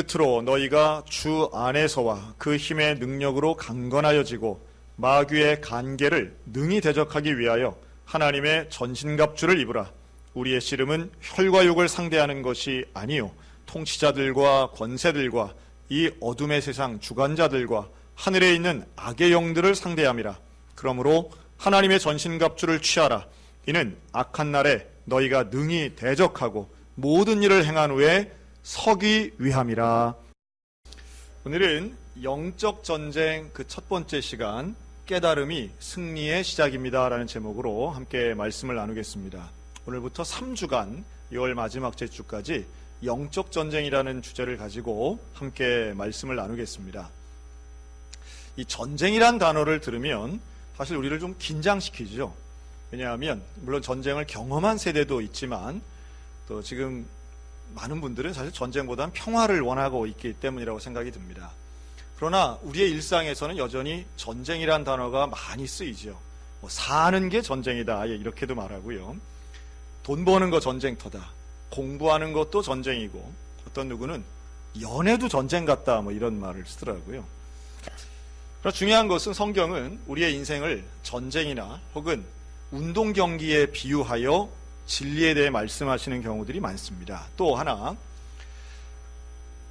끝으로 너희가 주 안에서와 그 힘의 능력으로 강건하여지고 마귀의 간계를 능히 대적하기 위하여 하나님의 전신갑주를 입으라. 우리의 씨름은 혈과 육을 상대하는 것이 아니요 통치자들과 권세들과 이 어둠의 세상 주관자들과 하늘에 있는 악의 영들을 상대함이라. 그러므로 하나님의 전신갑주를 취하라. 이는 악한 날에 너희가 능히 대적하고 모든 일을 행한 후에 서기 위함이라. 오늘은 영적 전쟁 그 첫 번째 시간, 깨달음이 승리의 시작입니다 라는 제목으로 함께 말씀을 나누겠습니다. 오늘부터 3주간 2월 마지막 주까지 영적 전쟁이라는 주제를 가지고 함께 말씀을 나누겠습니다. 이 전쟁이란 단어를 들으면 사실 우리를 좀 긴장시키죠. 왜냐하면 물론 전쟁을 경험한 세대도 있지만 또 지금 많은 분들은 사실 전쟁보다는 평화를 원하고 있기 때문이라고 생각이 듭니다. 그러나 우리의 일상에서는 여전히 전쟁이란 단어가 많이 쓰이죠. 사는 게 전쟁이다 이렇게도 말하고요. 돈 버는 거 전쟁터다. 공부하는 것도 전쟁이고 어떤 누구는 연애도 전쟁 같다 이런 말을 쓰더라고요. 그러나 중요한 것은 성경은 우리의 인생을 전쟁이나 혹은 운동 경기에 비유하여 진리에 대해 말씀하시는 경우들이 많습니다. 또 하나,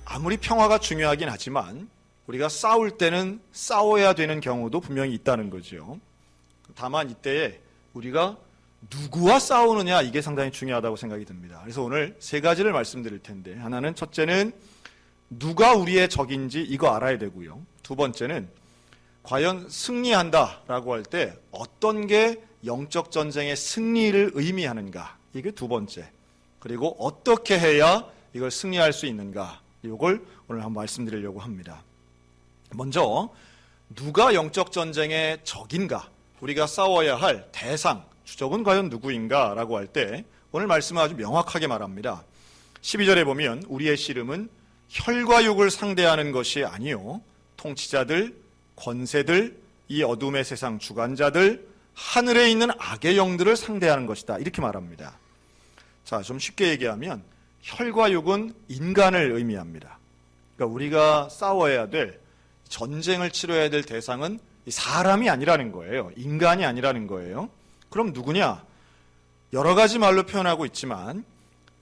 아무리 평화가 중요하긴 하지만 우리가 싸울 때는 싸워야 되는 경우도 분명히 있다는 거죠. 다만 이때에 우리가 누구와 싸우느냐 이게 상당히 중요하다고 생각이 듭니다. 그래서 오늘 세 가지를 말씀드릴 텐데, 하나는 첫째는 누가 우리의 적인지 이거 알아야 되고요. 두 번째는 과연 승리한다라고 할 때 어떤 게 영적 전쟁의 승리를 의미하는가, 이게 두 번째. 그리고 어떻게 해야 이걸 승리할 수 있는가, 이걸 오늘 한번 말씀드리려고 합니다. 먼저 누가 영적 전쟁의 적인가, 우리가 싸워야 할 대상, 주적은 과연 누구인가 라고 할 때 오늘 말씀은 아주 명확하게 말합니다. 12절에 보면 우리의 씨름은 혈과 육을 상대하는 것이 아니요 통치자들, 권세들, 이 어둠의 세상 주관자들, 하늘에 있는 악의 영들을 상대하는 것이다 이렇게 말합니다. 자, 좀 쉽게 얘기하면 혈과 육은 인간을 의미합니다. 그러니까 우리가 싸워야 될, 전쟁을 치러야 될 대상은 사람이 아니라는 거예요. 인간이 아니라는 거예요. 그럼 누구냐? 여러 가지 말로 표현하고 있지만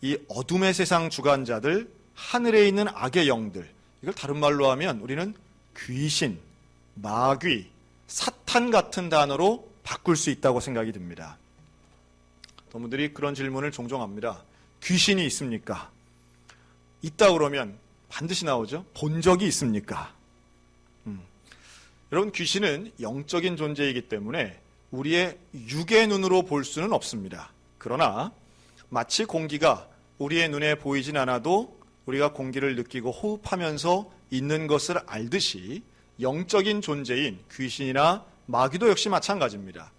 이 어둠의 세상 주관자들, 하늘에 있는 악의 영들, 이걸 다른 말로 하면 우리는 귀신, 마귀, 사탄 같은 단어로 바꿀 수 있다고 생각이 듭니다. 여러분들이 그런 질문을 종종 합니다. 귀신이 있습니까? 있다 그러면 반드시 나오죠. 본 적이 있습니까? 여러분, 귀신은 영적인 존재이기 때문에 우리의 육의 눈으로 볼 수는 없습니다. 그러나 마치 공기가 우리의 눈에 보이진 않아도 우리가 공기를 느끼고 호흡하면서 있는 것을 알듯이 영적인 존재인 귀신이나 마귀도 역시 마찬가지입니다.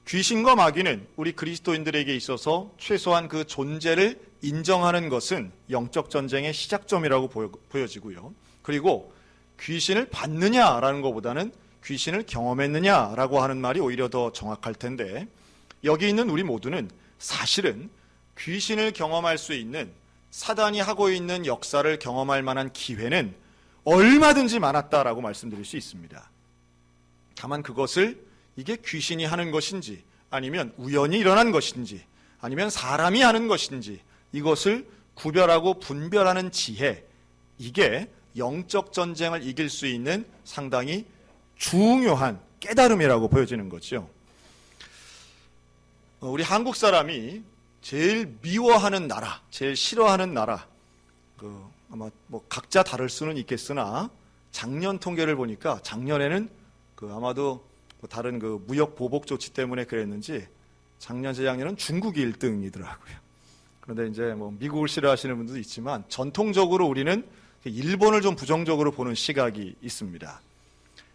귀신과 마귀는 우리 그리스도인들에게 있어서 최소한 그 존재를 인정하는 것은 영적 전쟁의 시작점이라고 보여지고요. 그리고 귀신을 받느냐라는 것보다는 귀신을 경험했느냐라고 하는 말이 오히려 더 정확할 텐데, 여기 있는 우리 모두는 사실은 귀신을 경험할 수 있는, 사단이 하고 있는 역사를 경험할 만한 기회는 얼마든지 많았다라고 말씀드릴 수 있습니다. 다만 그것을 이게 귀신이 하는 것인지 아니면 우연히 일어난 것인지 아니면 사람이 하는 것인지 이것을 구별하고 분별하는 지혜, 이게 영적 전쟁을 이길 수 있는 상당히 중요한 깨달음이라고 보여지는 거죠. 우리 한국 사람이 제일 미워하는 나라, 제일 싫어하는 나라, 아마 각자 다를 수는 있겠으나 작년 통계를 보니까 작년에는 아마도 다른 무역 보복 조치 때문에 그랬는지 작년 재작년은 중국이 1등이더라고요. 그런데 이제 미국을 싫어하시는 분들도 있지만 전통적으로 우리는 일본을 좀 부정적으로 보는 시각이 있습니다.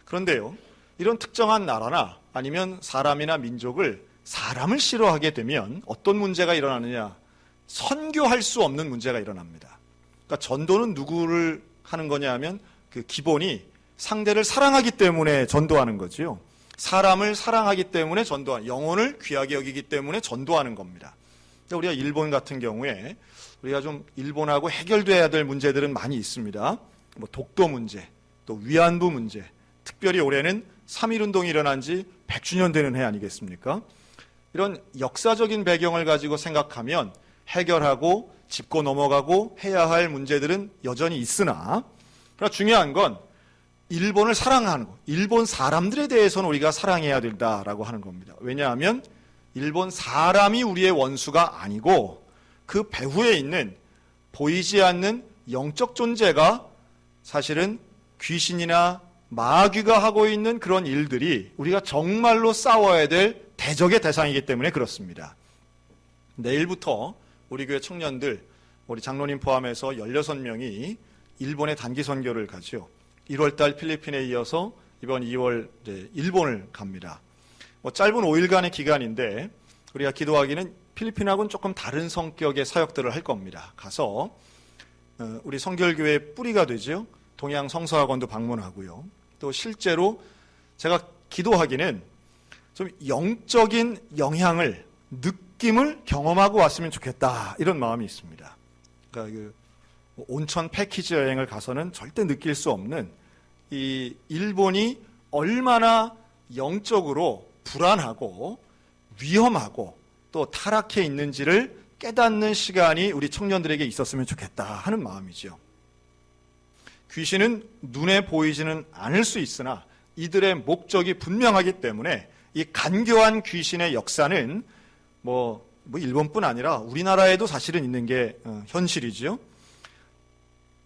그런데요, 이런 특정한 나라나 아니면 사람이나 민족을, 사람을 싫어하게 되면 어떤 문제가 일어나느냐? 선교할 수 없는 문제가 일어납니다. 그러니까 전도는 누구를 하는 거냐 하면 그 기본이 상대를 사랑하기 때문에 전도하는 거지요. 사람을 사랑하기 때문에 전도하는, 영혼을 귀하게 여기기 때문에 전도하는 겁니다. 그러니까 우리가 일본 같은 경우에 우리가 좀 일본하고 해결돼야 될 문제들은 많이 있습니다. 뭐 독도 문제, 또 위안부 문제, 특별히 올해는 3.1운동이 일어난 지 100주년 되는 해 아니겠습니까? 이런 역사적인 배경을 가지고 생각하면 해결하고 짚고 넘어가고 해야 할 문제들은 여전히 있으나, 그러나 중요한 건 일본을 사랑하는 것, 일본 사람들에 대해서는 우리가 사랑해야 된다라고 하는 겁니다. 왜냐하면 일본 사람이 우리의 원수가 아니고 그 배후에 있는 보이지 않는 영적 존재가 사실은 귀신이나 마귀가 하고 있는 그런 일들이 우리가 정말로 싸워야 될 대적의 대상이기 때문에 그렇습니다. 내일부터 우리 교회 청년들, 우리 장로님 포함해서 16명이 일본에 단기 선교를 가죠. 1월달 필리핀에 이어서 이번 2월 일본을 갑니다. 짧은 5일간의 기간인데 우리가 기도하기는 필리핀하고는 조금 다른 성격의 사역들을 할 겁니다. 가서 우리 성결교회의 뿌리가 되죠. 동양 성서학원도 방문하고요. 또 실제로 제가 기도하기는 좀 영적인 영향을, 느낌을 경험하고 왔으면 좋겠다, 이런 마음이 있습니다. 그러니까 그 온천 패키지 여행을 가서는 절대 느낄 수 없는 이 일본이 얼마나 영적으로 불안하고 위험하고 또 타락해 있는지를 깨닫는 시간이 우리 청년들에게 있었으면 좋겠다 하는 마음이죠. 귀신은 눈에 보이지는 않을 수 있으나 이들의 목적이 분명하기 때문에 이 간교한 귀신의 역사는 뭐 일본뿐 아니라 우리나라에도 사실은 있는 게 현실이죠.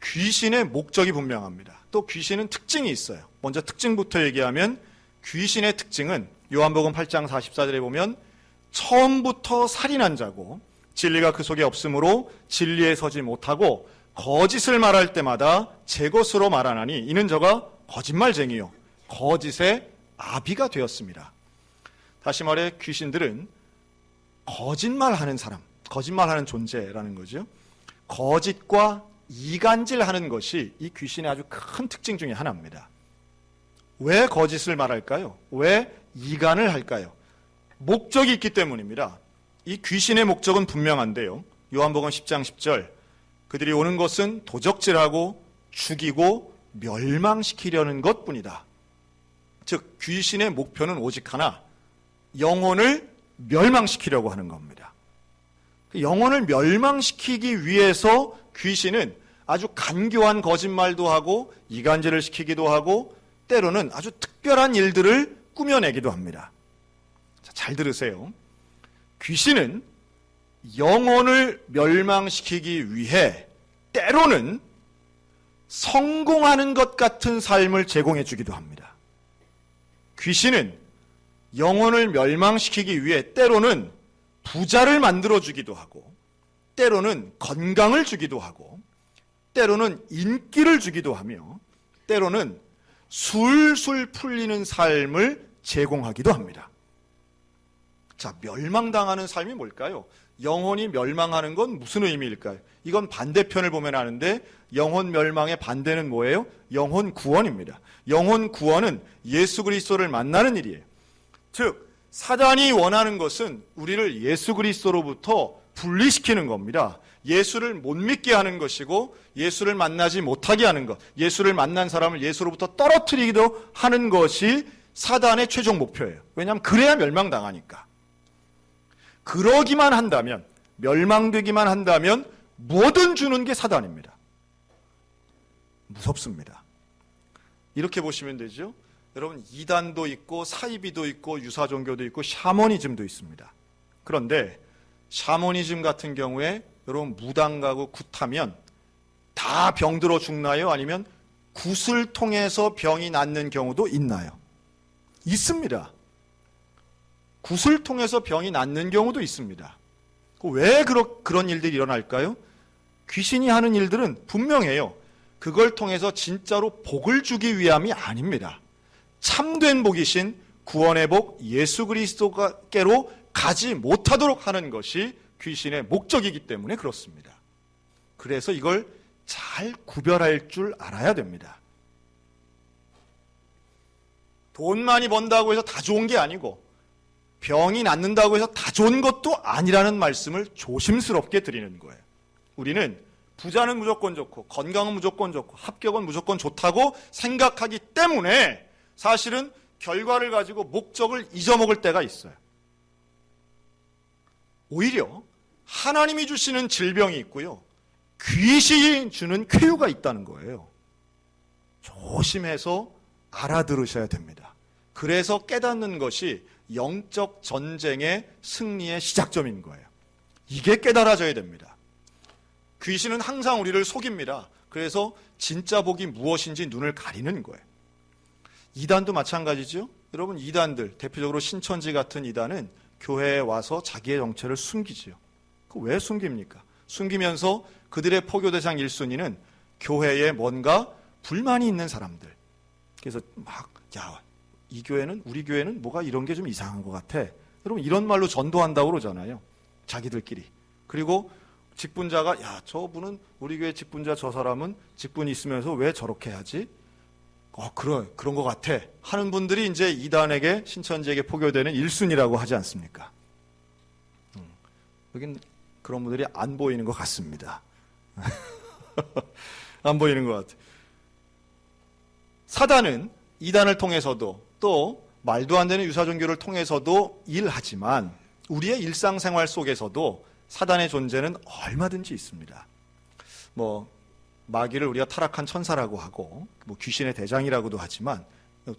귀신의 목적이 분명합니다. 또 귀신은 특징이 있어요. 먼저 특징부터 얘기하면 귀신의 특징은 요한복음 8장 44절에 보면 처음부터 살인한 자고 진리가 그 속에 없으므로 진리에 서지 못하고 거짓을 말할 때마다 제 것으로 말하나니 이는 저가 거짓말쟁이요 거짓의 아비가 되었습니다. 다시 말해 귀신들은 거짓말하는 사람, 거짓말하는 존재라는 거죠. 거짓과 이간질하는 것이 이 귀신의 아주 큰 특징 중에 하나입니다. 왜 거짓을 말할까요? 왜 이간을 할까요? 목적이 있기 때문입니다. 이 귀신의 목적은 분명한데요. 요한복음 10장 10절 그들이 오는 것은 도적질하고 죽이고 멸망시키려는 것뿐이다. 즉 귀신의 목표는 오직 하나, 영혼을 멸망시키려고 하는 겁니다. 영혼을 멸망시키기 위해서 귀신은 아주 간교한 거짓말도 하고 이간질을 시키기도 하고 때로는 아주 특별한 일들을 꾸며내기도 합니다. 자, 잘 들으세요. 귀신은 영혼을 멸망시키기 위해 때로는 성공하는 것 같은 삶을 제공해 주기도 합니다. 귀신은 영혼을 멸망시키기 위해 때로는 부자를 만들어 주기도 하고 때로는 건강을 주기도 하고 때로는 인기를 주기도 하며 때로는 술술 풀리는 삶을 제공하기도 합니다. 자, 멸망당하는 삶이 뭘까요? 영혼이 멸망하는 건 무슨 의미일까요? 이건 반대편을 보면 아는데 영혼 멸망의 반대는 뭐예요? 영혼 구원입니다. 영혼 구원은 예수 그리스도를 만나는 일이에요. 즉 사단이 원하는 것은 우리를 예수 그리스도로부터 분리시키는 겁니다. 예수를 못 믿게 하는 것이고 예수를 만나지 못하게 하는 것, 예수를 만난 사람을 예수로부터 떨어뜨리기도 하는 것이 사단의 최종 목표예요. 왜냐하면 그래야 멸망당하니까. 그러기만 한다면, 멸망되기만 한다면 뭐든 주는 게 사단입니다. 무섭습니다. 이렇게 보시면 되죠. 여러분, 이단도 있고 사이비도 있고 유사종교도 있고 샤머니즘도 있습니다. 그런데 샤머니즘 같은 경우에 여러분 무당 가고 굿하면 다 병들어 죽나요? 아니면 굿을 통해서 병이 낫는 경우도 있나요? 있습니다. 굿을 통해서 병이 낫는 경우도 있습니다. 왜 그런 일들이 일어날까요? 귀신이 하는 일들은 분명해요. 그걸 통해서 진짜로 복을 주기 위함이 아닙니다. 참된 복이신 구원의 복 예수 그리스도께로 가지 못하도록 하는 것이 귀신의 목적이기 때문에 그렇습니다. 그래서 이걸 잘 구별할 줄 알아야 됩니다. 돈 많이 번다고 해서 다 좋은 게 아니고 병이 낫는다고 해서 다 좋은 것도 아니라는 말씀을 조심스럽게 드리는 거예요. 우리는 부자는 무조건 좋고 건강은 무조건 좋고 합격은 무조건 좋다고 생각하기 때문에 사실은 결과를 가지고 목적을 잊어먹을 때가 있어요. 오히려 하나님이 주시는 질병이 있고요, 귀신이 주는 쾌유가 있다는 거예요. 조심해서 알아들으셔야 됩니다. 그래서 깨닫는 것이 영적 전쟁의 승리의 시작점인 거예요. 이게 깨달아져야 됩니다. 귀신은 항상 우리를 속입니다. 그래서 진짜 복이 무엇인지 눈을 가리는 거예요. 이단도 마찬가지죠. 여러분, 이단들, 대표적으로 신천지 같은 이단은 교회에 와서 자기의 정체를 숨기지요. 그 왜 숨깁니까? 숨기면서 그들의 포교 대상 1순위는 교회에 뭔가 불만이 있는 사람들. 그래서 막, 야, 이 교회는, 우리 교회는 뭐가 이런 게 좀 이상한 것 같아. 여러분, 이런 말로 전도한다고 그러잖아요. 자기들끼리. 그리고 직분자가, 야, 저분은, 우리 교회 직분자 저 사람은 직분이 있으면서 왜 저렇게 하지? 그런 것 같아. 하는 분들이 이제 이단에게, 신천지에게 포교되는 1순위라고 하지 않습니까? 여긴 그런 분들이 안 보이는 것 같습니다. 안 보이는 것 같아. 사단은 이단을 통해서도 또 말도 안 되는 유사 종교를 통해서도 일하지만 우리의 일상생활 속에서도 사단의 존재는 얼마든지 있습니다. 마귀를 우리가 타락한 천사라고 하고 귀신의 대장이라고도 하지만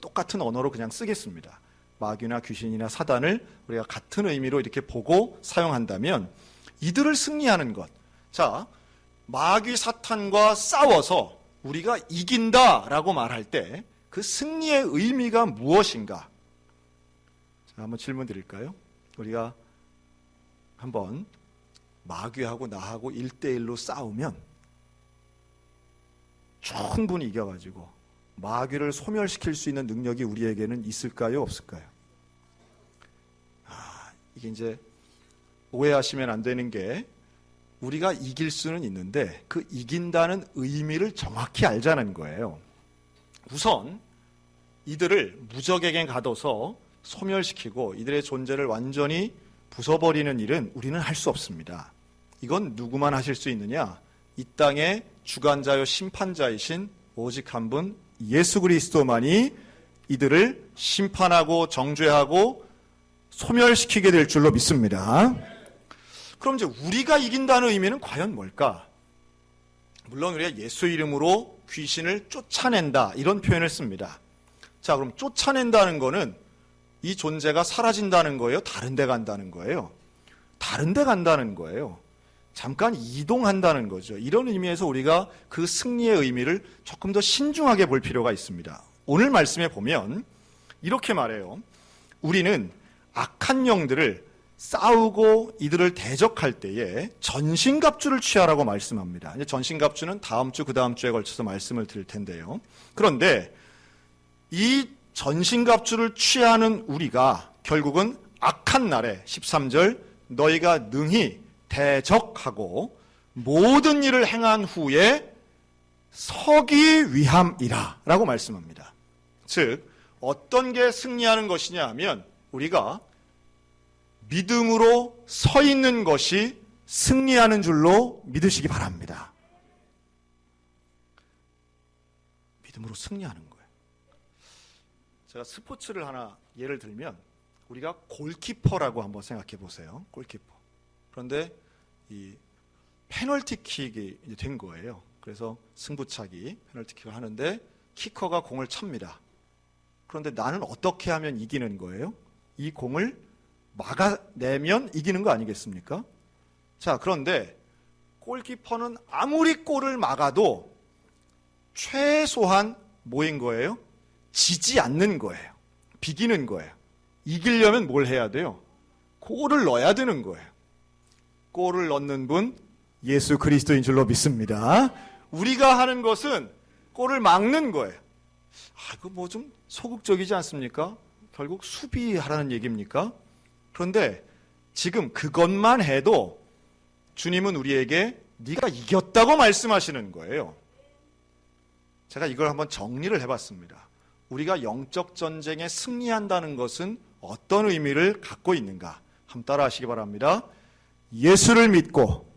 똑같은 언어로 그냥 쓰겠습니다. 마귀나 귀신이나 사단을 우리가 같은 의미로 이렇게 보고 사용한다면 이들을 승리하는 것. 자, 마귀 사탄과 싸워서 우리가 이긴다라고 말할 때 그 승리의 의미가 무엇인가? 자, 한번 질문 드릴까요? 우리가 한번 마귀하고 나하고 1대1로 싸우면 충분히 이겨가지고 마귀를 소멸시킬 수 있는 능력이 우리에게는 있을까요? 없을까요? 이게 이제 오해하시면 안 되는 게 우리가 이길 수는 있는데 그 이긴다는 의미를 정확히 알자는 거예요. 우선 이들을 무적에게 가둬서 소멸시키고 이들의 존재를 완전히 부숴버리는 일은 우리는 할 수 없습니다. 이건 누구만 하실 수 있느냐? 이 땅의 주관자요 심판자이신 오직 한 분 예수 그리스도만이 이들을 심판하고 정죄하고 소멸시키게 될 줄로 믿습니다. 그럼 이제 우리가 이긴다는 의미는 과연 뭘까? 물론 우리가 예수 이름으로 귀신을 쫓아낸다 이런 표현을 씁니다. 자, 그럼 쫓아낸다는 거는 이 존재가 사라진다는 거예요? 다른 데 간다는 거예요? 다른 데 간다는 거예요. 잠깐 이동한다는 거죠. 이런 의미에서 우리가 그 승리의 의미를 조금 더 신중하게 볼 필요가 있습니다. 오늘 말씀에 보면 이렇게 말해요. 우리는 악한 영들을 싸우고 이들을 대적할 때에 전신갑주를 취하라고 말씀합니다. 이제 전신갑주는 다음 주, 그 다음 주에 걸쳐서 말씀을 드릴 텐데요. 그런데 이 전신갑주를 취하는 우리가 결국은 악한 날에 13절 너희가 능히 대적하고 모든 일을 행한 후에 서기 위함이라 라고 말씀합니다. 즉 어떤 게 승리하는 것이냐 하면 우리가 믿음으로 서 있는 것이 승리하는 줄로 믿으시기 바랍니다. 믿음으로 승리하는 거예요. 제가 스포츠를 하나 예를 들면 우리가 골키퍼라고 한번 생각해 보세요. 골키퍼. 그런데 이 페널티킥이 된 거예요. 그래서 승부차기 페널티킥을 하는데 키커가 공을 찹니다. 그런데 나는 어떻게 하면 이기는 거예요? 이 공을 막아내면 이기는 거 아니겠습니까? 자, 그런데 골키퍼는 아무리 골을 막아도 최소한 뭐인 거예요? 지지 않는 거예요. 비기는 거예요. 이기려면 뭘 해야 돼요? 골을 넣어야 되는 거예요. 골을 넣는 분 예수 그리스도인 줄로 믿습니다. 우리가 하는 것은 골을 막는 거예요. 이거 뭐 좀 소극적이지 않습니까? 결국 수비하라는 얘기입니까? 그런데 지금 그것만 해도 주님은 우리에게 네가 이겼다고 말씀하시는 거예요. 제가 이걸 한번 정리를 해봤습니다. 우리가 영적 전쟁에 승리한다는 것은 어떤 의미를 갖고 있는가? 한번 따라 하시기 바랍니다. 예수를 믿고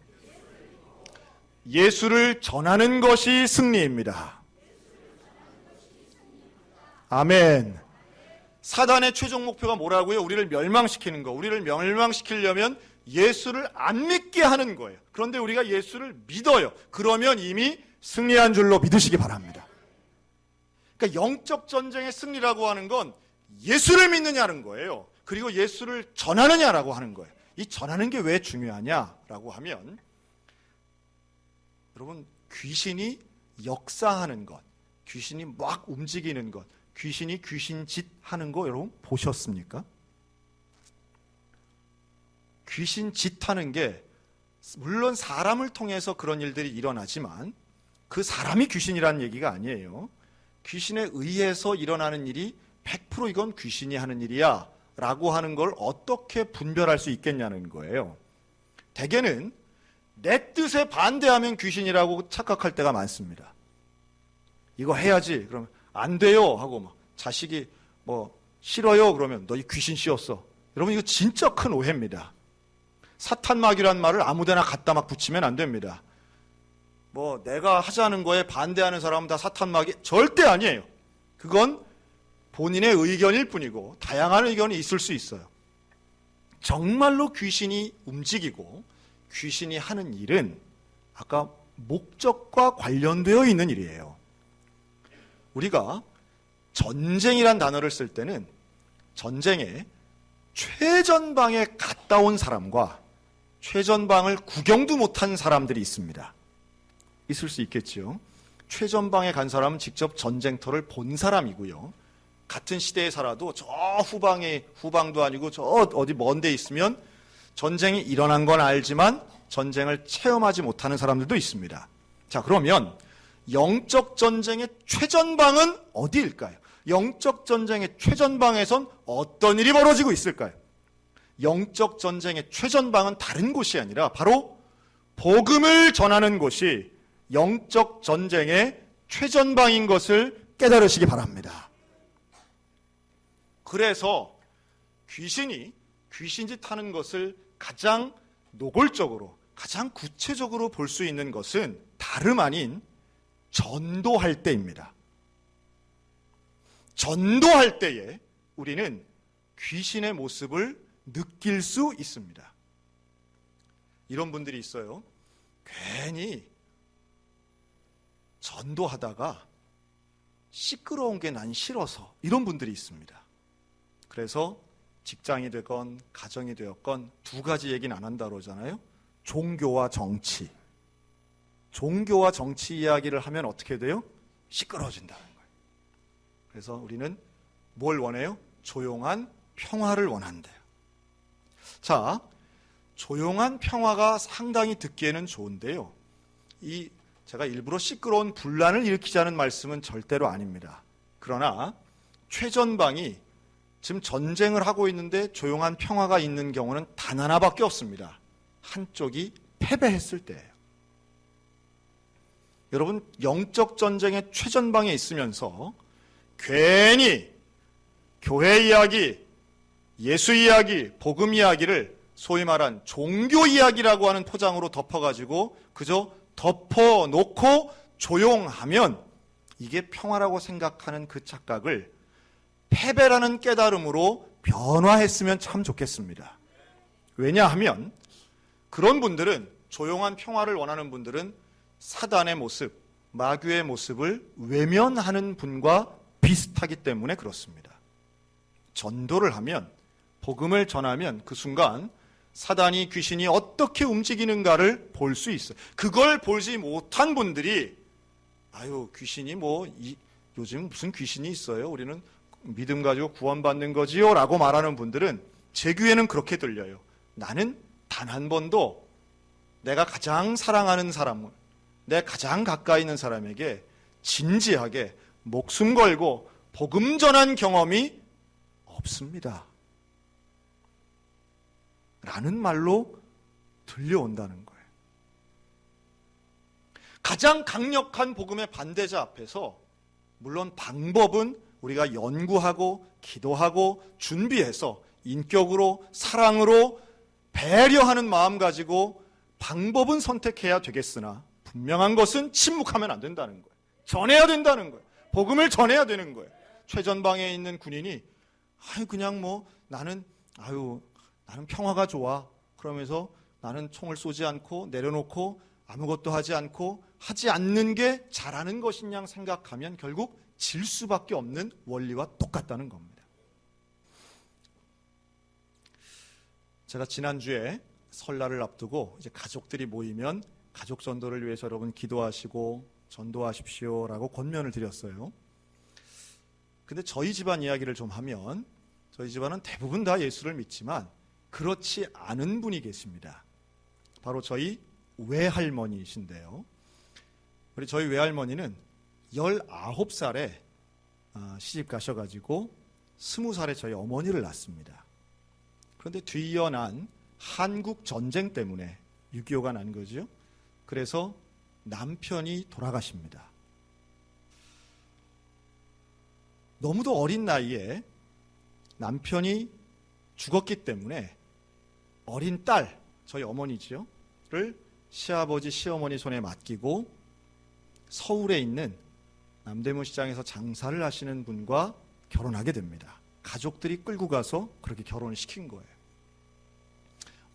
예수를 전하는 것이 승리입니다. 아멘. 사단의 최종 목표가 뭐라고요? 우리를 멸망시키는 거. 우리를 멸망시키려면 예수를 안 믿게 하는 거예요. 그런데 우리가 예수를 믿어요. 그러면 이미 승리한 줄로 믿으시기 바랍니다. 그러니까 영적 전쟁의 승리라고 하는 건 예수를 믿느냐는 거예요. 그리고 예수를 전하느냐라고 하는 거예요. 이 전하는 게 왜 중요하냐라고 하면, 여러분, 귀신이 역사하는 것, 귀신이 막 움직이는 것, 귀신이 귀신짓 하는 거 여러분 보셨습니까? 귀신짓 하는 게 물론 사람을 통해서 그런 일들이 일어나지만 그 사람이 귀신이라는 얘기가 아니에요. 귀신에 의해서 일어나는 일이 100% 이건 귀신이 하는 일이야 라고 하는 걸 어떻게 분별할 수 있겠냐는 거예요. 대개는 내 뜻에 반대하면 귀신이라고 착각할 때가 많습니다. 이거 해야지. 그러면 안 돼요 하고 막 자식이 뭐 싫어요 그러면 너 이 귀신 씌웠어. 여러분 이거 진짜 큰 오해입니다. 사탄마귀란 말을 아무데나 갖다 막 붙이면 안 됩니다. 뭐 내가 하자는 거에 반대하는 사람은 다 사탄마귀 절대 아니에요. 그건 본인의 의견일 뿐이고 다양한 의견이 있을 수 있어요. 정말로 귀신이 움직이고 귀신이 하는 일은 아까 목적과 관련되어 있는 일이에요. 우리가 전쟁이란 단어를 쓸 때는 전쟁에 최전방에 갔다 온 사람과 최전방을 구경도 못한 사람들이 있습니다. 있을 수 있겠죠. 최전방에 간 사람은 직접 전쟁터를 본 사람이고요. 같은 시대에 살아도 저 후방도 아니고 저 어디 먼 데 있으면 전쟁이 일어난 건 알지만 전쟁을 체험하지 못하는 사람들도 있습니다. 자, 그러면 영적 전쟁의 최전방은 어디일까요? 영적 전쟁의 최전방에선 어떤 일이 벌어지고 있을까요? 영적 전쟁의 최전방은 다른 곳이 아니라 바로 복음을 전하는 곳이 영적 전쟁의 최전방인 것을 깨달으시기 바랍니다. 그래서 귀신이 귀신짓 하는 것을 가장 노골적으로, 가장 구체적으로 볼 수 있는 것은 다름 아닌 전도할 때입니다. 전도할 때에 우리는 귀신의 모습을 느낄 수 있습니다. 이런 분들이 있어요. 괜히 전도하다가 시끄러운 게 난 싫어서 이런 분들이 있습니다. 그래서 직장이 되건 가정이 되었건 두 가지 얘기는 안 한다 그러잖아요. 종교와 정치. 종교와 정치 이야기를 하면 어떻게 돼요? 시끄러워진다는 거예요. 그래서 우리는 뭘 원해요? 조용한 평화를 원한대요. 자, 조용한 평화가 상당히 듣기에는 좋은데요. 제가 일부러 시끄러운 분란을 일으키자는 말씀은 절대로 아닙니다. 그러나 최전방이 지금 전쟁을 하고 있는데 조용한 평화가 있는 경우는 단 하나밖에 없습니다. 한쪽이 패배했을 때예요. 여러분, 영적 전쟁의 최전방에 있으면서 괜히 교회 이야기, 예수 이야기, 복음 이야기를 소위 말한 종교 이야기라고 하는 포장으로 덮어가지고 그저 덮어놓고 조용하면 이게 평화라고 생각하는 그 착각을 패배라는 깨달음으로 변화했으면 참 좋겠습니다. 왜냐하면 그런 분들은, 조용한 평화를 원하는 분들은 사단의 모습, 마귀의 모습을 외면하는 분과 비슷하기 때문에 그렇습니다. 전도를 하면, 복음을 전하면 그 순간 사단이, 귀신이 어떻게 움직이는가를 볼 수 있어요. 그걸 보지 못한 분들이 아유, 귀신이 요즘 무슨 귀신이 있어요? 우리는 믿음 가지고 구원받는 거지요? 라고 말하는 분들은 제 귀에는 그렇게 들려요. 나는 단 한 번도 내가 가장 사랑하는 사람을, 내 가장 가까이 있는 사람에게 진지하게 목숨 걸고 복음 전한 경험이 없습니다. 라는 말로 들려온다는 거예요. 가장 강력한 복음의 반대자 앞에서 물론 방법은 우리가 연구하고 기도하고 준비해서 인격으로, 사랑으로 배려하는 마음 가지고 방법은 선택해야 되겠으나 분명한 것은 침묵하면 안 된다는 거예요. 전해야 된다는 거예요. 복음을 전해야 되는 거예요. 최전방에 있는 군인이 그냥 나는 평화가 좋아. 그러면서 나는 총을 쏘지 않고 내려놓고 아무것도 하지 않고 하지 않는 게 잘하는 것인 양 생각하면 결국 질 수밖에 없는 원리와 똑같다는 겁니다. 제가 지난주에 설날을 앞두고 이제 가족들이 모이면 가족 전도를 위해서 여러분 기도하시고 전도하십시오라고 권면을 드렸어요. 근데 저희 집안 이야기를 좀 하면 저희 집안은 대부분 다 예수를 믿지만 그렇지 않은 분이 계십니다. 바로 저희 외할머니이신데요. 우리 저희 외할머니는 19살에 시집 가셔가지고 20살에 저희 어머니를 낳습니다. 그런데 뒤이어난 한국 전쟁 때문에 6.25가 난 거죠. 그래서 남편이 돌아가십니다. 너무도 어린 나이에 남편이 죽었기 때문에 어린 딸, 저희 어머니지요, 를 시아버지, 시어머니 손에 맡기고 서울에 있는 남대문 시장에서 장사를 하시는 분과 결혼하게 됩니다. 가족들이 끌고 가서 그렇게 결혼을 시킨 거예요.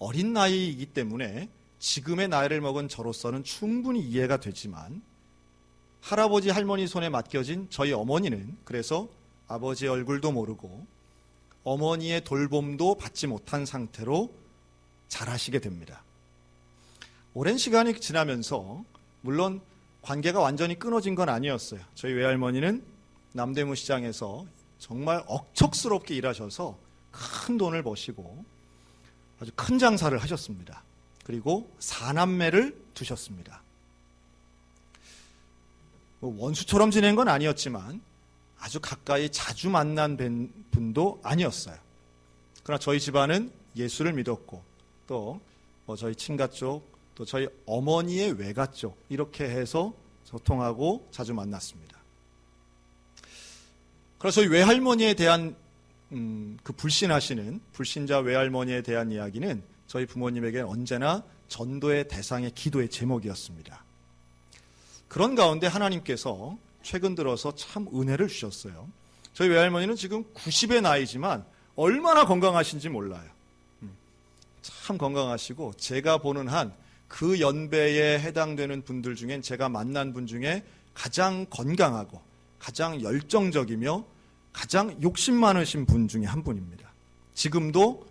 어린 나이이기 때문에 지금의 나이를 먹은 저로서는 충분히 이해가 되지만 할아버지, 할머니 손에 맡겨진 저희 어머니는 그래서 아버지의 얼굴도 모르고 어머니의 돌봄도 받지 못한 상태로 자라시게 됩니다. 오랜 시간이 지나면서 물론 관계가 완전히 끊어진 건 아니었어요. 저희 외할머니는 남대문 시장에서 정말 억척스럽게 일하셔서 큰 돈을 버시고 아주 큰 장사를 하셨습니다. 그리고 4남매를 두셨습니다. 원수처럼 지낸 건 아니었지만 아주 가까이 자주 만난 분도 아니었어요. 그러나 저희 집안은 예수를 믿었고 또 저희 친가 쪽, 또 저희 어머니의 외가 쪽 이렇게 해서 소통하고 자주 만났습니다. 그래서 저희 외할머니에 대한 그 불신하시는 불신자 외할머니에 대한 이야기는 저희 부모님에게 언제나 전도의 대상의 기도의 제목이었습니다. 그런 가운데 하나님께서 최근 들어서 참 은혜를 주셨어요. 저희 외할머니는 지금 90의 나이지만 얼마나 건강하신지 몰라요. 참 건강하시고 제가 보는 한 그 연배에 해당되는 분들 중엔 제가 만난 분 중에 가장 건강하고 가장 열정적이며 가장 욕심 많으신 분 중에 한 분입니다. 지금도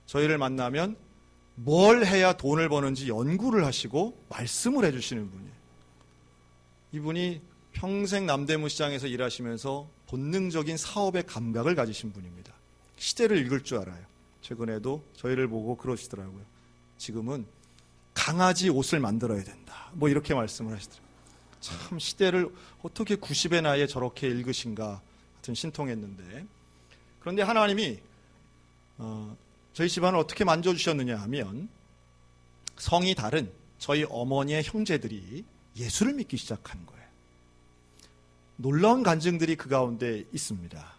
저희를 만나면 뭘 해야 돈을 버는지 연구를 하시고 말씀을 해주시는 분이에요. 이분이 평생 남대문 시장에서 일하시면서 본능적인 사업의 감각을 가지신 분입니다. 시대를 읽을 줄 알아요. 최근에도 저희를 보고 그러시더라고요. 지금은 강아지 옷을 만들어야 된다. 이렇게 말씀을 하시더라고요. 참 시대를 어떻게 90의 나이에 저렇게 읽으신가 하여튼 신통했는데, 그런데 하나님이 저희 집안을 어떻게 만져주셨느냐 하면 성이 다른 저희 어머니의 형제들이 예수를 믿기 시작한 거예요. 놀라운 간증들이 그 가운데 있습니다.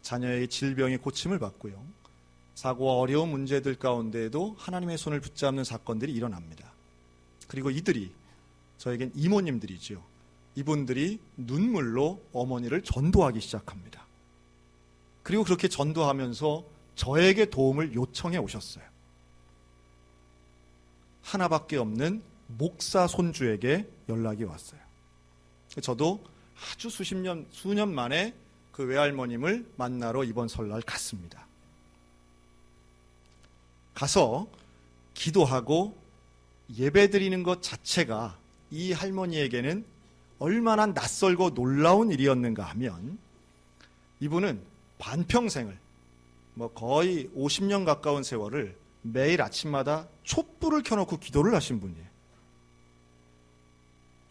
자녀의 질병이 고침을 받고요. 사고와 어려운 문제들 가운데에도 하나님의 손을 붙잡는 사건들이 일어납니다. 그리고 이들이 저에겐 이모님들이죠. 이분들이 눈물로 어머니를 전도하기 시작합니다. 그리고 그렇게 전도하면서 저에게 도움을 요청해 오셨어요. 하나밖에 없는 목사 손주에게 연락이 왔어요. 저도 아주 수년 만에 그 외할머님을 만나러 이번 설날 갔습니다. 가서 기도하고 예배드리는 것 자체가 이 할머니에게는 얼마나 낯설고 놀라운 일이었는가 하면 이분은 반평생을 거의 50년 가까운 세월을 매일 아침마다 촛불을 켜놓고 기도를 하신 분이에요.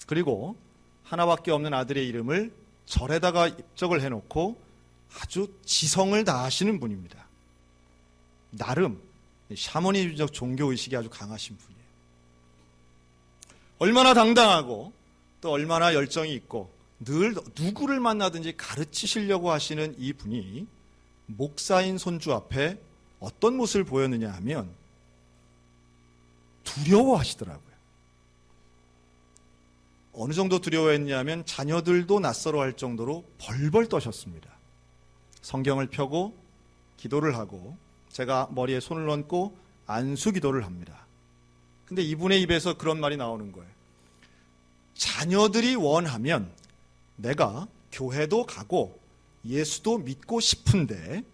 그리고 하나밖에 없는 아들의 이름을 절에다가 입적을 해놓고 아주 지성을 다하시는 분입니다. 나름 샤머니즘적 종교의식이 아주 강하신 분이에요. 얼마나 당당하고 또 얼마나 열정이 있고 늘 누구를 만나든지 가르치시려고 하시는 이 분이 목사인 손주 앞에 어떤 모습을 보였느냐 하면 두려워하시더라고요. 어느 정도 두려워했냐면 자녀들도 낯설어 할 정도로 벌벌 떠셨습니다. 성경을 펴고 기도를 하고 제가 머리에 손을 얹고 안수 기도를 합니다. 근데 이분의 입에서 그런 말이 나오는 거예요. 자녀들이 원하면 내가 교회도 가고 예수도 믿고 싶은데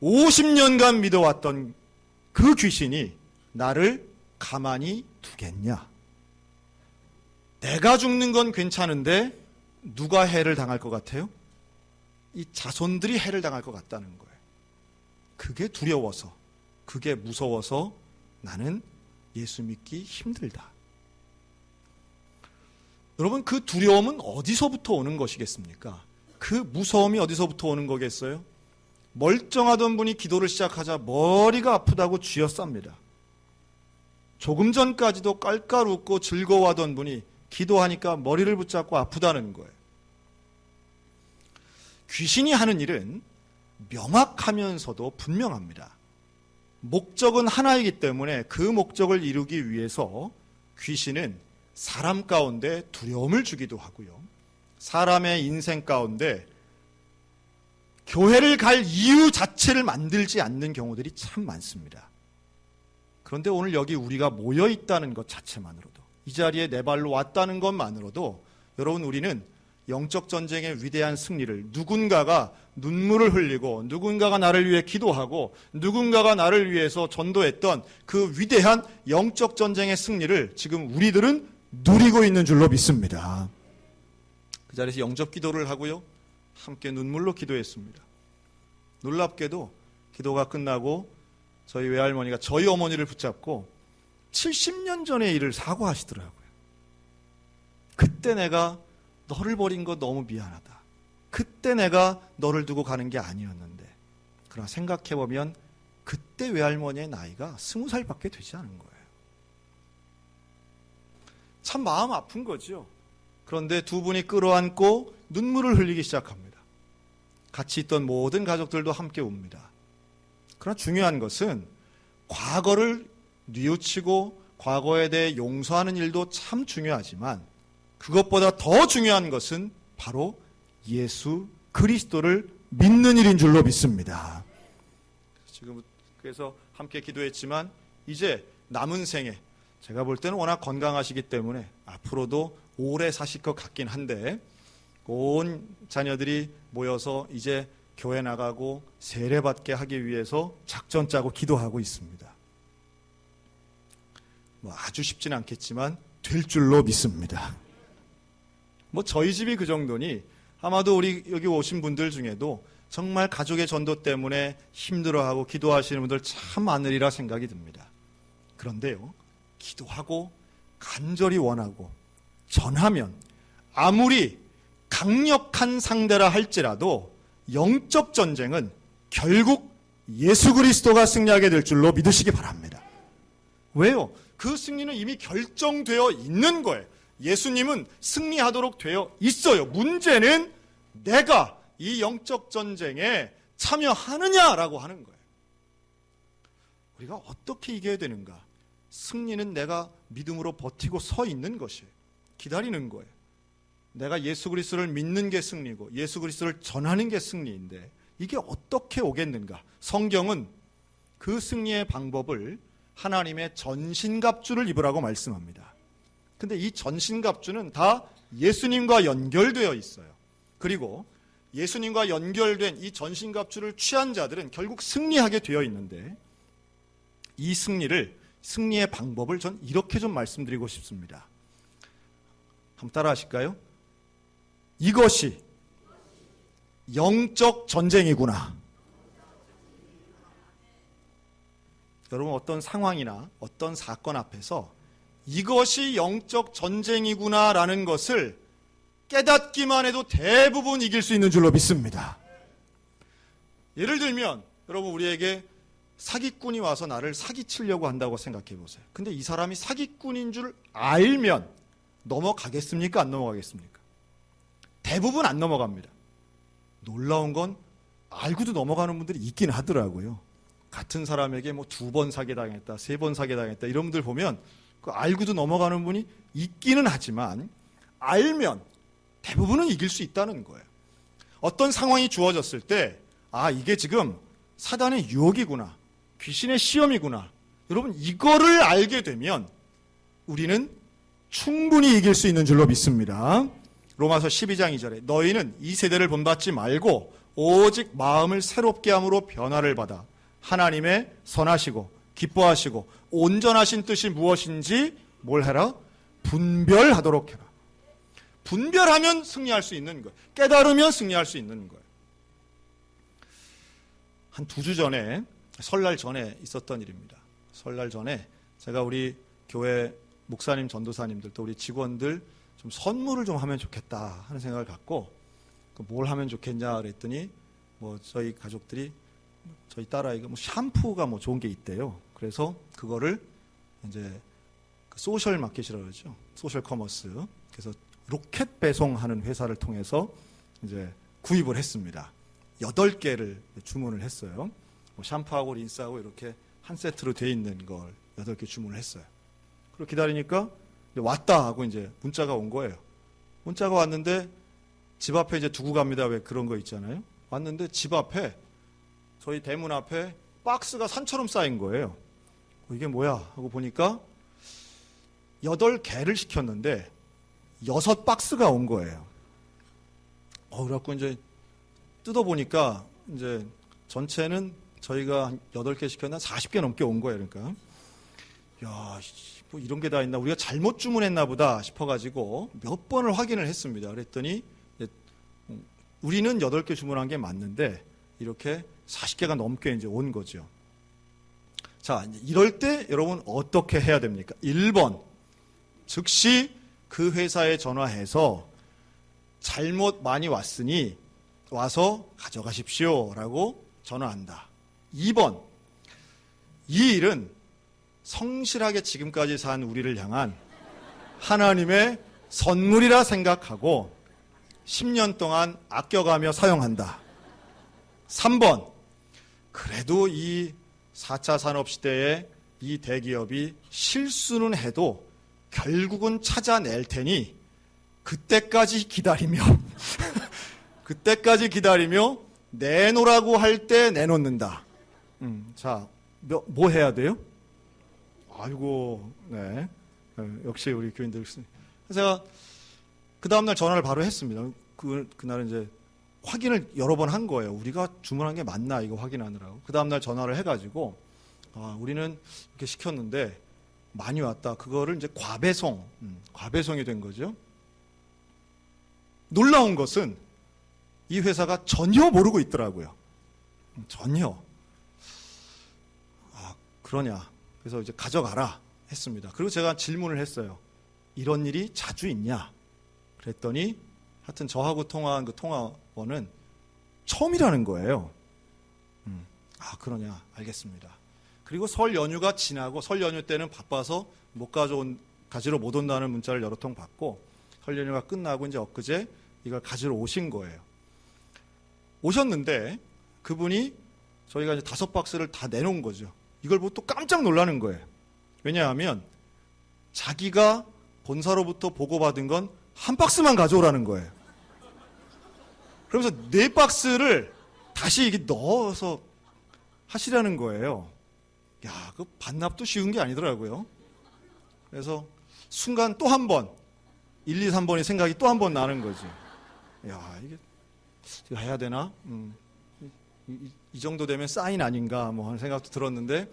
50년간 믿어왔던 그 귀신이 나를 가만히 두겠냐? 내가 죽는 건 괜찮은데 누가 해를 당할 것 같아요? 이 자손들이 해를 당할 것 같다는 거예요. 그게 두려워서, 그게 무서워서 나는 예수 믿기 힘들다. 여러분, 그 두려움은 어디서부터 오는 것이겠습니까? 그 무서움이 어디서부터 오는 거겠어요? 멀쩡하던 분이 기도를 시작하자 머리가 아프다고 쥐어쌉니다. 조금 전까지도 깔깔 웃고 즐거워하던 분이 기도하니까 머리를 붙잡고 아프다는 거예요. 귀신이 하는 일은 명확하면서도 분명합니다. 목적은 하나이기 때문에 그 목적을 이루기 위해서 귀신은 사람 가운데 두려움을 주기도 하고요. 사람의 인생 가운데 교회를 갈 이유 자체를 만들지 않는 경우들이 참 많습니다. 그런데 오늘 여기 우리가 모여 있다는 것 자체만으로도, 이 자리에 내 발로 왔다는 것만으로도 여러분, 우리는 영적 전쟁의 위대한 승리를, 누군가가 눈물을 흘리고 누군가가 나를 위해 기도하고 누군가가 나를 위해서 전도했던 그 위대한 영적 전쟁의 승리를 지금 우리들은 누리고 있는 줄로 믿습니다. 그 자리에서 영접 기도를 하고요, 함께 눈물로 기도했습니다. 놀랍게도 기도가 끝나고 저희 외할머니가 저희 어머니를 붙잡고 70년 전의 일을 사과하시더라고요. 그때 내가 너를 버린 거 너무 미안하다. 그때 내가 너를 두고 가는 게 아니었는데. 그러나 생각해보면 그때 외할머니의 나이가 20살밖에 되지 않은 거예요. 참 마음 아픈 거죠. 그런데 두 분이 끌어안고 눈물을 흘리기 시작합니다. 같이 있던 모든 가족들도 함께 웁니다. 그러나 중요한 것은 과거를 뉘우치고 과거에 대해 용서하는 일도 참 중요하지만 그것보다 더 중요한 것은 바로 예수 그리스도를 믿는 일인 줄로 믿습니다. 지금 그래서 함께 기도했지만 이제 남은 생에, 제가 볼 때는 워낙 건강하시기 때문에 앞으로도 오래 사실 것 같긴 한데, 온 자녀들이 모여서 이제 교회 나가고 세례받게 하기 위해서 작전 짜고 기도하고 있습니다. 아주 쉽진 않겠지만 될 줄로 믿습니다. 저희 집이 그 정도니 아마도 우리 여기 오신 분들 중에도 정말 가족의 전도 때문에 힘들어하고 기도하시는 분들 참 많으리라 생각이 듭니다. 그런데요, 기도하고 간절히 원하고 전하면 아무리 강력한 상대라 할지라도 영적 전쟁은 결국 예수 그리스도가 승리하게 될 줄로 믿으시기 바랍니다. 왜요? 그 승리는 이미 결정되어 있는 거예요. 예수님은 승리하도록 되어 있어요. 문제는 내가 이 영적 전쟁에 참여하느냐라고 하는 거예요. 우리가 어떻게 이겨야 되는가? 승리는 내가 믿음으로 버티고 서 있는 것이에요. 기다리는 거예요. 내가 예수 그리스도를 믿는 게 승리고 예수 그리스도를 전하는 게 승리인데 이게 어떻게 오겠는가? 성경은 그 승리의 방법을 하나님의 전신갑주를 입으라고 말씀합니다. 근데 이 전신갑주는 다 예수님과 연결되어 있어요. 그리고 예수님과 연결된 이 전신갑주를 취한 자들은 결국 승리하게 되어 있는데, 이 승리의 방법을 전 이렇게 좀 말씀드리고 싶습니다. 한번 따라 하실까요? 이것이 영적 전쟁이구나. 여러분, 어떤 상황이나 어떤 사건 앞에서 이것이 영적 전쟁이구나라는 것을 깨닫기만 해도 대부분 이길 수 있는 줄로 믿습니다. 예를 들면 여러분, 우리에게 사기꾼이 와서 나를 사기치려고 한다고 생각해 보세요. 근데 이 사람이 사기꾼인 줄 알면 넘어가겠습니까? 안 넘어가겠습니까? 대부분 안 넘어갑니다. 놀라운 건 알고도 넘어가는 분들이 있긴 하더라고요. 같은 사람에게 2번 사기당했다, 3번 사기당했다 이런 분들 보면 그 알고도 넘어가는 분이 있기는 하지만 알면 대부분은 이길 수 있다는 거예요. 어떤 상황이 주어졌을 때 이게 지금 사단의 유혹이구나, 귀신의 시험이구나, 여러분 이거를 알게 되면 우리는 충분히 이길 수 있는 줄로 믿습니다. 로마서 12장 2절에 너희는 이 세대를 본받지 말고 오직 마음을 새롭게 함으로 변화를 받아 하나님의 선하시고 기뻐하시고 온전하신 뜻이 무엇인지 뭘 해라? 분별하도록 해라. 분별하면 승리할 수 있는 거예요. 깨달으면 승리할 수 있는 거예요. 한 2주 전에, 설날 전에 있었던 일입니다. 설날 전에 제가 우리 교회 목사님, 전도사님들 또 우리 직원들 좀 선물을 좀 하면 좋겠다 하는 생각을 갖고 뭘 하면 좋겠냐 그랬더니 저희 가족들이 저희 딸아이가 샴푸가 좋은 게 있대요. 그래서 그거를 이제 소셜 마켓이라고 그러죠. 소셜 커머스. 그래서 로켓 배송하는 회사를 통해서 이제 구입을 했습니다. 8개를 주문을 했어요. 샴푸하고 린스하고 이렇게 한 세트로 돼 있는 걸 8개 주문을 했어요. 그리고 기다리니까 왔다 하고 이제 문자가 온 거예요. 문자가 왔는데 집 앞에 이제 두고 갑니다. 왜 그런 거 있잖아요. 왔는데 집 앞에 저희 대문 앞에 박스가 산처럼 쌓인 거예요. 이게 뭐야 하고 보니까 8개를 시켰는데 6박스가 온 거예요. 그래갖고 이제 뜯어보니까 이제 전체는 저희가 한 8개 시켰나 40개 넘게 온 거예요. 그러니까 야, 이런 게 다 있나, 우리가 잘못 주문했나 보다 싶어가지고 몇 번을 확인을 했습니다. 그랬더니 우리는 8개 주문한 게 맞는데 이렇게 40개가 넘게 이제 온 거죠. 자, 이럴 때 여러분 어떻게 해야 됩니까? 1번, 즉시 그 회사에 전화해서 잘못 많이 왔으니 와서 가져가십시오라고 전화한다. 2번, 이 일은 성실하게 지금까지 산 우리를 향한 하나님의 선물이라 생각하고 10년 동안 아껴가며 사용한다. 3번, 그래도 이 4차 산업시대에 이 대기업이 실수는 해도 결국은 찾아낼 테니 그때까지 기다리며 내놓으라고 할 때 내놓는다. 자, 뭐 해야 돼요? 아이고, 네. 역시 우리 교인들. 그래서 제가 그 다음날 전화를 바로 했습니다. 그날은 이제 확인을 여러 번 한 거예요. 우리가 주문한 게 맞나 이거 확인하느라고. 그 다음날 전화를 해가지고 우리는 이렇게 시켰는데 많이 왔다. 그거를 이제 과배송이 된 거죠. 놀라운 것은 이 회사가 전혀 모르고 있더라고요. 전혀. 그러냐. 그래서 이제 가져가라 했습니다. 그리고 제가 질문을 했어요. 이런 일이 자주 있냐? 그랬더니 하여튼 저하고 통화한 그 통화원은 처음이라는 거예요. 그러냐. 알겠습니다. 그리고 설 연휴가 지나고 설 연휴 때는 바빠서 가지러 못 온다는 문자를 여러 통 받고 설 연휴가 끝나고 이제 엊그제 이걸 가지러 오신 거예요. 오셨는데 그분이 저희가 이제 5박스를 다 내놓은 거죠. 이걸 보고 또 깜짝 놀라는 거예요. 왜냐하면 자기가 본사로부터 보고받은 건 한 박스만 가져오라는 거예요. 그러면서 4박스를 다시 이게 넣어서 하시라는 거예요. 그 반납도 쉬운 게 아니더라고요. 그래서 순간 또 한 번, 1, 2, 3번이 생각이 또 한 번 나는 거지. 이게 해야 되나? 이 정도 되면 사인 아닌가 하는 생각도 들었는데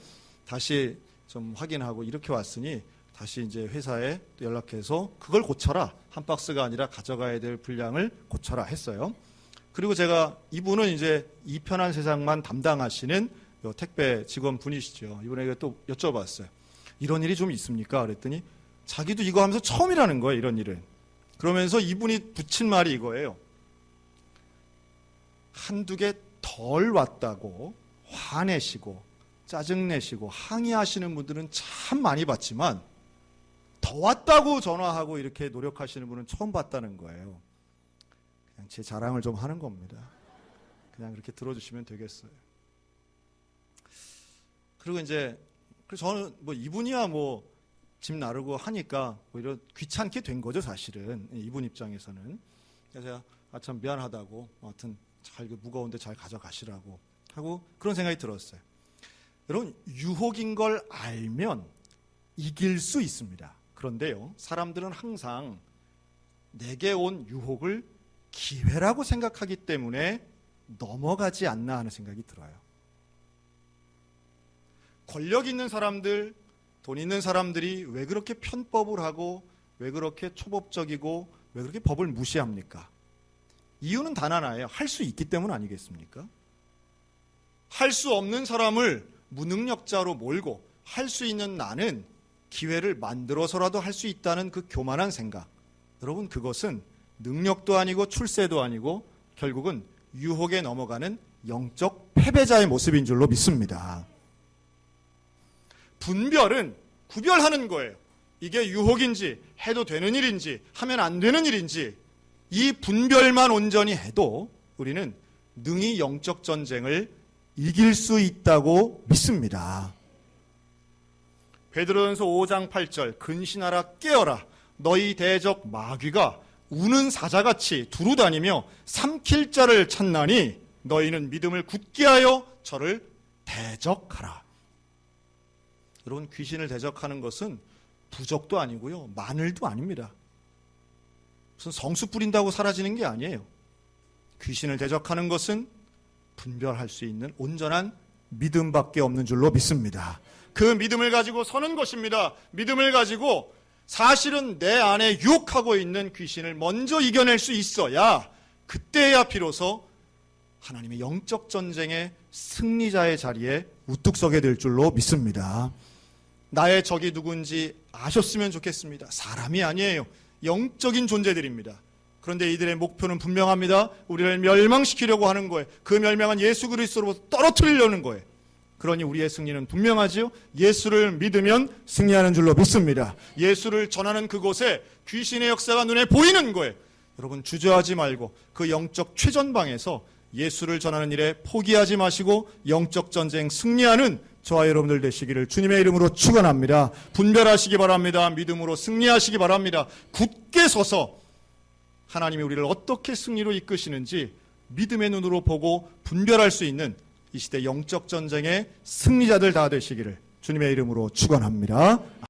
다시 좀 확인하고 이렇게 왔으니 다시 이제 회사에 또 연락해서 그걸 고쳐라. 한 박스가 아니라 가져가야 될 분량을 고쳐라 했어요. 그리고 제가 이분은 이제 이 편한 세상만 담당하시는 택배 직원 분이시죠. 이분에게 또 여쭤봤어요. 이런 일이 좀 있습니까? 그랬더니 자기도 이거 하면서 처음이라는 거예요. 이런 일은. 그러면서 이분이 붙인 말이 이거예요. 한두 개 덜 왔다고 화내시고 짜증내시고 항의하시는 분들은 참 많이 봤지만 더 왔다고 전화하고 이렇게 노력하시는 분은 처음 봤다는 거예요. 그냥 제 자랑을 좀 하는 겁니다. 그냥 그렇게 들어주시면 되겠어요. 그리고 이제 그래서 저는 이분이야 짐 나르고 하니까 오히려 귀찮게 된 거죠, 사실은. 이분 입장에서는. 그래서 제가 참 미안하다고, 하여튼 잘 무거운데 잘 가져가시라고 하고 그런 생각이 들었어요. 여러분, 유혹인 걸 알면 이길 수 있습니다. 그런데요, 사람들은 항상 내게 온 유혹을 기회라고 생각하기 때문에 넘어가지 않나 하는 생각이 들어요. 권력 있는 사람들, 돈 있는 사람들이 왜 그렇게 편법을 하고 왜 그렇게 초법적이고 왜 그렇게 법을 무시합니까? 이유는 단 하나예요. 할 수 있기 때문 아니겠습니까? 할 수 없는 사람을 무능력자로 몰고 할 수 있는 나는 기회를 만들어서라도 할 수 있다는 그 교만한 생각. 여러분, 그것은 능력도 아니고 출세도 아니고 결국은 유혹에 넘어가는 영적 패배자의 모습인 줄로 믿습니다. 분별은 구별하는 거예요. 이게 유혹인지 해도 되는 일인지 하면 안 되는 일인지 이 분별만 온전히 해도 우리는 능히 영적 전쟁을 이길 수 있다고 믿습니다. 베드로전서 5장 8절 근신하라 깨어라 너희 대적 마귀가 우는 사자같이 두루다니며 삼킬 자를 찾나니 너희는 믿음을 굳게 하여 저를 대적하라. 여러분, 귀신을 대적하는 것은 부적도 아니고요, 마늘도 아닙니다. 무슨 성수 뿌린다고 사라지는 게 아니에요. 귀신을 대적하는 것은 분별할 수 있는 온전한 믿음밖에 없는 줄로 믿습니다. 그 믿음을 가지고 서는 것입니다. 믿음을 가지고 사실은 내 안에 유혹하고 있는 귀신을 먼저 이겨낼 수 있어야 그때야 비로소 하나님의 영적 전쟁의 승리자의 자리에 우뚝 서게 될 줄로 믿습니다. 나의 적이 누군지 아셨으면 좋겠습니다. 사람이 아니에요. 영적인 존재들입니다. 그런데 이들의 목표는 분명합니다. 우리를 멸망시키려고 하는 거예요. 그 멸망은 예수 그리스도로부터 떨어뜨리려는 거예요. 그러니 우리의 승리는 분명하지요. 예수를 믿으면 승리하는 줄로 믿습니다. 예수를 전하는 그곳에 귀신의 역사가 눈에 보이는 거예요. 여러분, 주저하지 말고 그 영적 최전방에서 예수를 전하는 일에 포기하지 마시고 영적 전쟁 승리하는 저와 여러분들 되시기를 주님의 이름으로 축원합니다. 분별하시기 바랍니다. 믿음으로 승리하시기 바랍니다. 굳게 서서 하나님이 우리를 어떻게 승리로 이끄시는지 믿음의 눈으로 보고 분별할 수 있는 이 시대 영적 전쟁의 승리자들 다 되시기를 주님의 이름으로 축원합니다.